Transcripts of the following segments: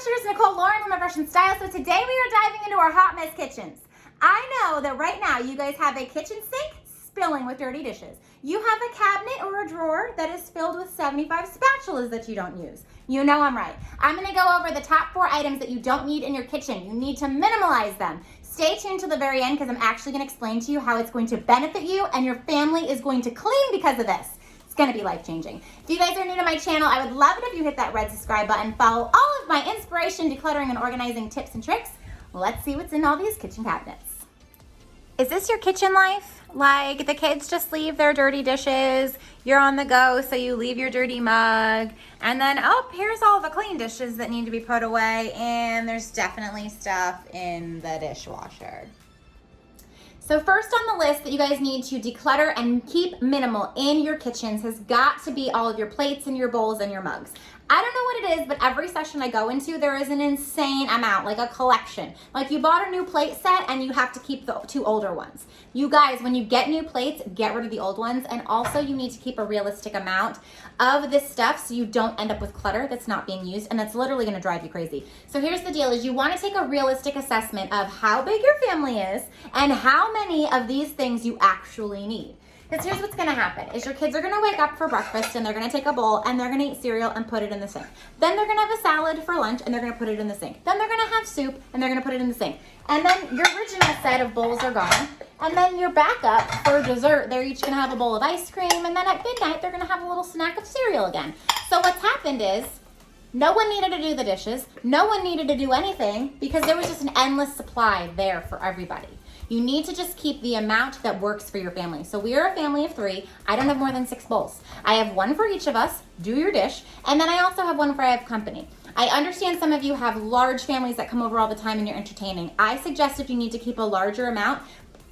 Refreshers, Nicole Lauren from Refresh and Style. So today we are diving into our hot mess kitchens. I know that right now you guys have a kitchen sink spilling with dirty dishes. You have a cabinet or a drawer that is filled with 75 spatulas that you don't use. You know I'm right. I'm gonna go over the top 4 items that you don't need in your kitchen. You need to minimalize them. Stay tuned to the very end because I'm actually gonna explain to you how it's going to benefit you and your family is going to clean because of this. It's gonna be life-changing. If you guys are new to my channel, I would love it if you hit that red subscribe button. Follow all of my inspiration, decluttering, and organizing tips and tricks. Let's see what's in all these kitchen cabinets. Is this your kitchen life? Like the kids just leave their dirty dishes, you're on the go, so you leave your dirty mug, and then, oh, here's all the clean dishes that need to be put away, and there's definitely stuff in the dishwasher. So first on the list that you guys need to declutter and keep minimal in your kitchens has got to be all of your plates and your bowls and your mugs. I don't know what it is, but every session I go into, there is an insane amount, like a collection. Like you bought a new plate set and you have to keep the 2 older ones. You guys, when you get new plates, get rid of the old ones. And also you need to keep a realistic amount of this stuff so you don't end up with clutter that's not being used and that's literally gonna drive you crazy. So here's the deal is you wanna take a realistic assessment of how big your family is and how many of these things you actually need. Because here's what's gonna happen, is your kids are gonna wake up for breakfast and they're gonna take a bowl and they're gonna eat cereal and put it in the sink. Then they're gonna have a salad for lunch and they're gonna put it in the sink. Then they're gonna have soup and they're gonna put it in the sink. And then your original set of bowls are gone. And then your backup for dessert, they're each gonna have a bowl of ice cream, and then at midnight, they're gonna have a little snack of cereal again. So what's happened is, no one needed to do the dishes, no one needed to do anything, because there was just an endless supply there for everybody. You need to just keep the amount that works for your family. So we are a family of 3. I don't have more than 6 bowls. I have 1 for each of us, do your dish, and then I also have 1 for I have company. I understand some of you have large families that come over all the time and you're entertaining. I suggest if you need to keep a larger amount,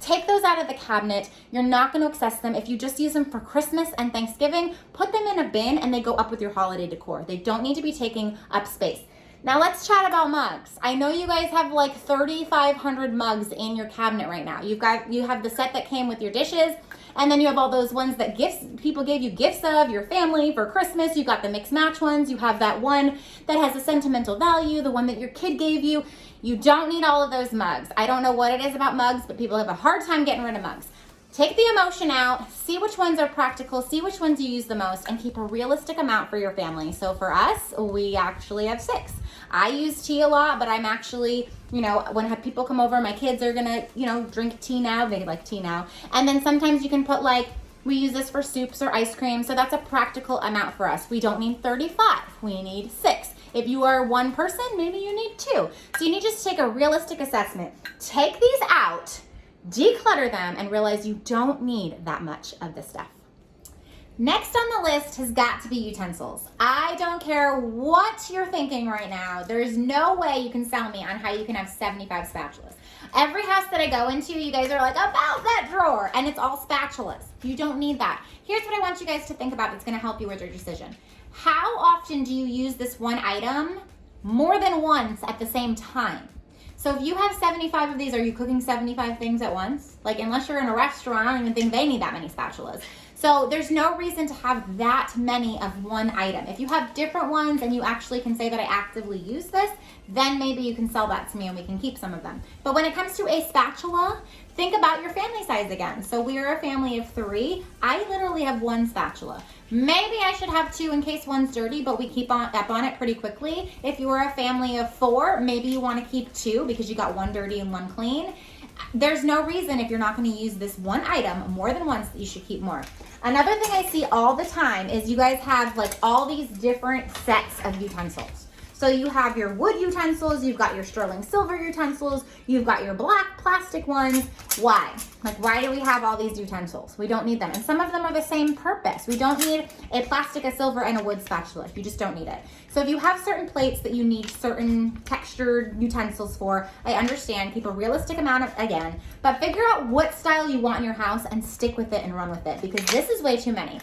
take those out of the cabinet. You're not going to access them. If you just use them for Christmas and Thanksgiving, put them in a bin and they go up with your holiday decor. They don't need to be taking up space. Now let's chat about mugs. I know you guys have like 3,500 mugs in your cabinet right now. You have the set that came with your dishes, and then you have all those ones that people gave you gifts of, your family for Christmas. You got the mix match ones. You have that one that has a sentimental value, the one that your kid gave you. You don't need all of those mugs. I don't know what it is about mugs, but people have a hard time getting rid of mugs. Take the emotion out, see which ones are practical, see which ones you use the most, and keep a realistic amount for your family. So for us, we actually have 6. I use tea a lot, but I'm actually, when I have people come over, my kids are gonna, drink tea now, they like tea now. And then sometimes you can put we use this for soups or ice cream, so that's a practical amount for us. We don't need 35, we need 6. If you are 1 person, maybe you need 2. So you need to just take a realistic assessment. Take these out, declutter them, and realize you don't need that much of this stuff. Next on the list has got to be utensils. I don't care what you're thinking right now. There's no way you can sell me on how you can have 75 spatulas. Every house that I go into, you guys are like, about that drawer, and it's all spatulas. You don't need that. Here's what I want you guys to think about that's gonna help you with your decision. How often do you use this one item more than once at the same time? So if you have 75 of these, are you cooking 75 things at once? Unless you're in a restaurant, I don't even think they need that many spatulas. So there's no reason to have that many of one item. If you have different ones and you actually can say that I actively use this, then maybe you can sell that to me and we can keep some of them. But when it comes to a spatula, think about your family size again. So we are a family of 3. I literally have 1 spatula. Maybe I should have 2 in case one's dirty, but we keep up on it pretty quickly. If you are a family of 4, maybe you want to keep 2 because you got 1 dirty and 1 clean. There's no reason if you're not going to use this one item more than once that you should keep more. Another thing I see all the time is you guys have all these different sets of utensils. So you have your wood utensils, you've got your sterling silver utensils, you've got your black plastic ones. Why? Why do we have all these utensils? We don't need them. And some of them are the same purpose. We don't need a plastic, a silver, and a wood spatula. You just don't need it. So if you have certain plates that you need certain textured utensils for, I understand, keep a realistic amount of, again, but figure out what style you want in your house and stick with it and run with it because this is way too many.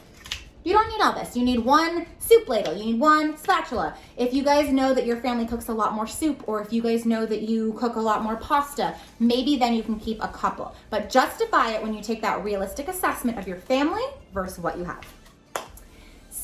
You don't need all this. You need 1 soup ladle. You need 1 spatula. If you guys know that your family cooks a lot more soup, or if you guys know that you cook a lot more pasta, maybe then you can keep a couple. But justify it when you take that realistic assessment of your family versus what you have.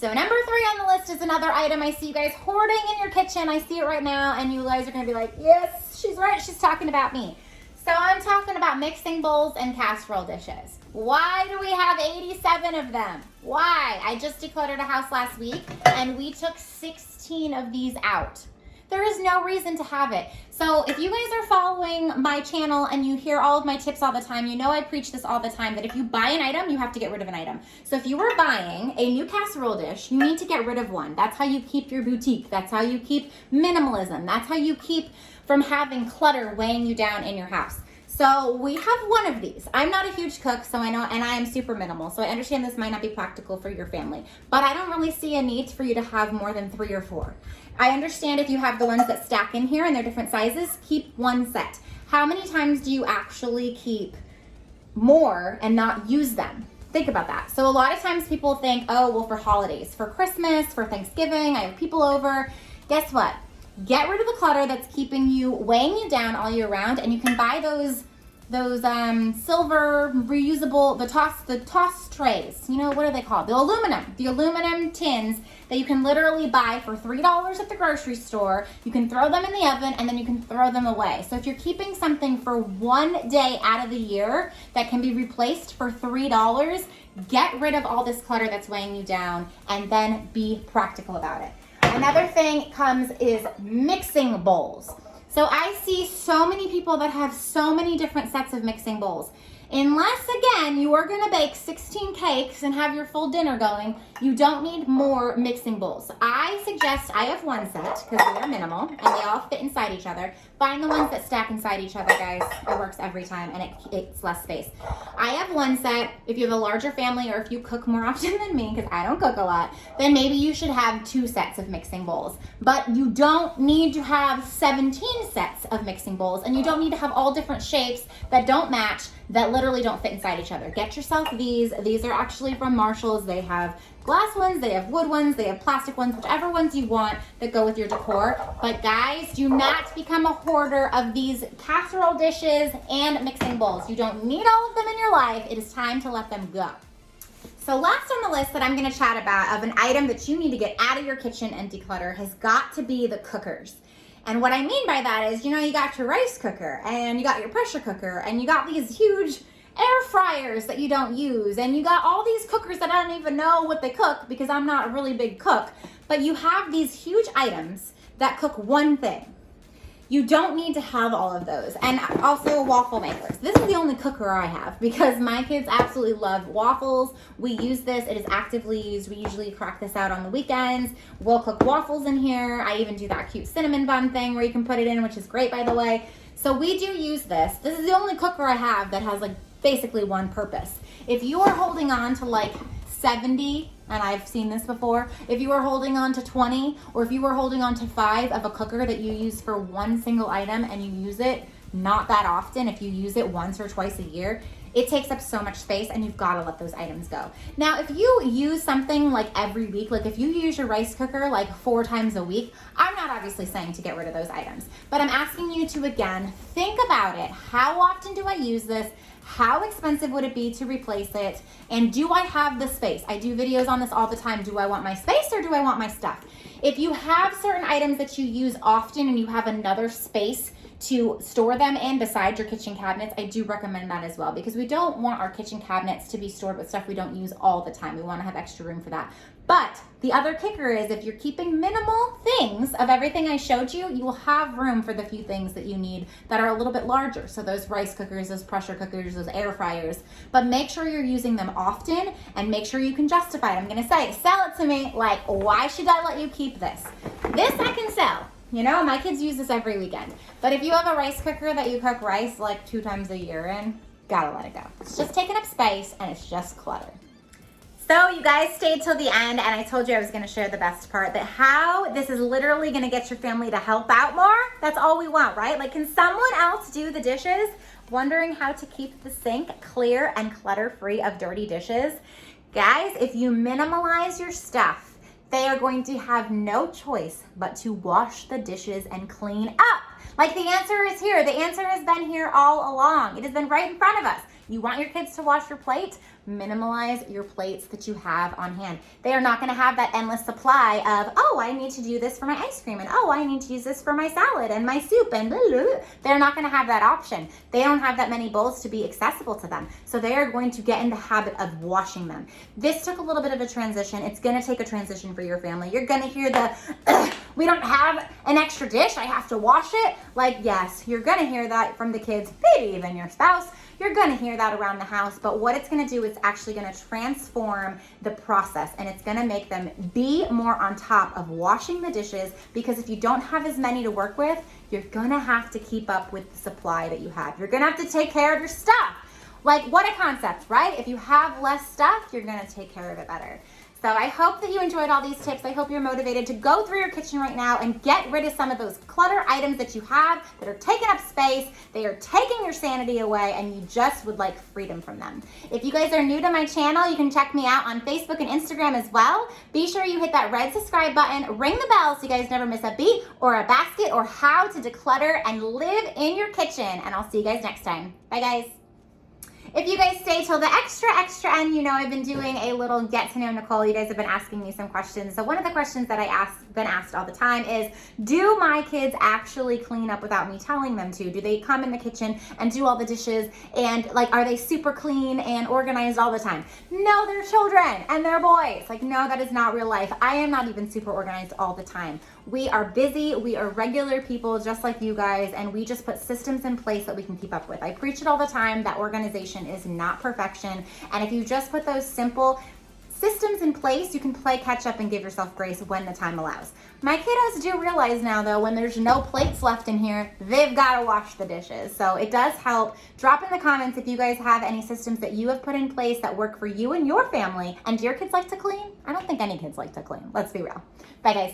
So number 3 on the list is another item I see you guys hoarding in your kitchen. I see it right now, and you guys are gonna be like, yes, she's right, she's talking about me. So I'm talking about mixing bowls and casserole dishes. Why do we have 87 of them? Why? I just decluttered a house last week, and we took 16 of these out. There is no reason to have it. So if you guys are following my channel and you hear all of my tips all the time, you know I preach this all the time, that if you buy an item, you have to get rid of an item. So if you were buying a new casserole dish, you need to get rid of one. That's how you keep your boutique. That's how you keep minimalism. That's how you keep from having clutter weighing you down in your house. So we have one of these. I'm not a huge cook, so I know, and I am super minimal, so I understand this might not be practical for your family, but I don't really see a need for you to have more than 3 or 4. I understand if you have the ones that stack in here and they're different sizes, keep one set. How many times do you actually keep more and not use them? Think about that. So a lot of times people think, oh, well, for holidays, for Christmas, for Thanksgiving, I have people over. Guess what? Get rid of the clutter that's keeping you, weighing you down all year round, and you can buy those silver reusable, the toss trays. You know, what are they called? The aluminum tins that you can literally buy for $3 at the grocery store. You can throw them in the oven and then you can throw them away. So if you're keeping something for one day out of the year that can be replaced for $3, get rid of all this clutter that's weighing you down and then be practical about it. Another thing is mixing bowls. So I see so many people that have so many different sets of mixing bowls. Unless, again, you are gonna bake 16 cakes and have your full dinner going, you don't need more mixing bowls. I suggest, I have one set, because they are minimal, and they all fit inside each other. Find the ones that stack inside each other, guys. It works every time, and it's less space. I have one set. If you have a larger family, or if you cook more often than me, because I don't cook a lot, then maybe you should have 2 sets of mixing bowls. But you don't need to have 17 sets of mixing bowls, and you don't need to have all different shapes that don't match, that literally don't fit inside each other. Get yourself these. These are actually from Marshall's. They have glass ones, they have wood ones, they have plastic ones, whichever ones you want that go with your decor. But guys, do not become a hoarder of these casserole dishes and mixing bowls. You don't need all of them in your life. It is time to let them go. So last on the list that I'm gonna chat about of an item that you need to get out of your kitchen and declutter has got to be the cookers. And what I mean by that is, you know, you got your rice cooker and you got your pressure cooker and you got these huge air fryers that you don't use, and you got all these cookers that I don't even know what they cook because I'm not a really big cook, but you have these huge items that cook one thing. You don't need to have all of those. And also waffle makers. This is the only cooker I have because my kids absolutely love waffles. We use this. It is actively used. We usually crack this out on the weekends. We'll cook waffles in here. I even do that cute cinnamon bun thing where you can put it in, which is great, by the way. So we do use this. This is the only cooker I have that has like basically one purpose. If you are holding on to like 70, and I've seen this before, if you are holding on to 20, or if you are holding on to 5 of a cooker that you use for one single item and you use it not that often, if you use it once or twice a year, it takes up so much space and you've got to let those items go. Now, if you use something like every week, like if you use your rice cooker like 4 times a week, I'm not obviously saying to get rid of those items, but I'm asking you to, again, think about it. How often do I use this? How expensive would it be to replace it? And do I have the space? I do videos on this all the time. Do I want my space or do I want my stuff? If you have certain items that you use often and you have another space to store them in besides your kitchen cabinets, I do recommend that as well, because we don't want our kitchen cabinets to be stored with stuff we don't use all the time. We want to have extra room for that. But the other kicker is if you're keeping minimal things of everything I showed you, you will have room for the few things that you need that are a little bit larger. So those rice cookers, those pressure cookers, those air fryers, but make sure you're using them often and make sure you can justify it. I'm gonna say, sell it to me, like, why should I let you keep this? This I can sell. You know, my kids use this every weekend. But if you have a rice cooker that you cook rice like 2 times a year in, gotta let it go. It's just taking up space and it's just clutter. So you guys stayed till the end, and I told you I was gonna share the best part, that how this is literally gonna get your family to help out more. That's all we want, right? Like, can someone else do the dishes? Wondering how to keep the sink clear and clutter-free of dirty dishes? Guys, if you minimalize your stuff, they are going to have no choice but to wash the dishes and clean up. Like, the answer is here. The answer has been here all along. It has been right in front of us. You want your kids to wash your plate? Minimalize your plates that you have on hand. They are not gonna have that endless supply of, oh, I need to do this for my ice cream, and oh, I need to use this for my salad and my soup, and blah, blah, blah. They're not gonna have that option. They don't have that many bowls to be accessible to them. So they are going to get in the habit of washing them. This took a little bit of a transition. It's gonna take a transition for your family. You're gonna hear the, we don't have an extra dish, I have to wash it. Like, yes, you're gonna hear that from the kids, maybe even your spouse. You're gonna hear that around the house, but what it's gonna do is actually gonna transform the process, and it's gonna make them be more on top of washing the dishes, because if you don't have as many to work with, you're gonna have to keep up with the supply that you have. You're gonna have to take care of your stuff. Like, what a concept, right? If you have less stuff, you're gonna take care of it better. So I hope that you enjoyed all these tips. I hope you're motivated to go through your kitchen right now and get rid of some of those clutter items that you have that are taking up space, they are taking your sanity away, and you just would like freedom from them. If you guys are new to my channel, you can check me out on Facebook and Instagram as well. Be sure you hit that red subscribe button, ring the bell so you guys never miss a beat or a basket or how to declutter and live in your kitchen. And I'll see you guys next time. Bye, guys. If you guys stay till the extra end, you know I've been doing a little get to know Nicole. You guys have been asking me some questions. So one of the questions that been asked all the time is, do my kids actually clean up without me telling them to? Do they come in the kitchen and do all the dishes, and like, are they super clean and organized all the time? No, they're children and they're boys. Like, no, that is not real life. I am not even super organized all the time. We are busy, we are regular people just like you guys, and we just put systems in place that we can keep up with. I preach it all the time that organization is not perfection, and if you just put those simple systems in place, you can play catch up and give yourself grace when the time allows. My kiddos do realize now though, when there's no plates left in here, they've got to wash the dishes. So it does help. Drop in the comments if you guys have any systems that you have put in place that work for you and your family. And do your kids like to clean? I don't think any kids like to clean. Let's be real. Bye, guys.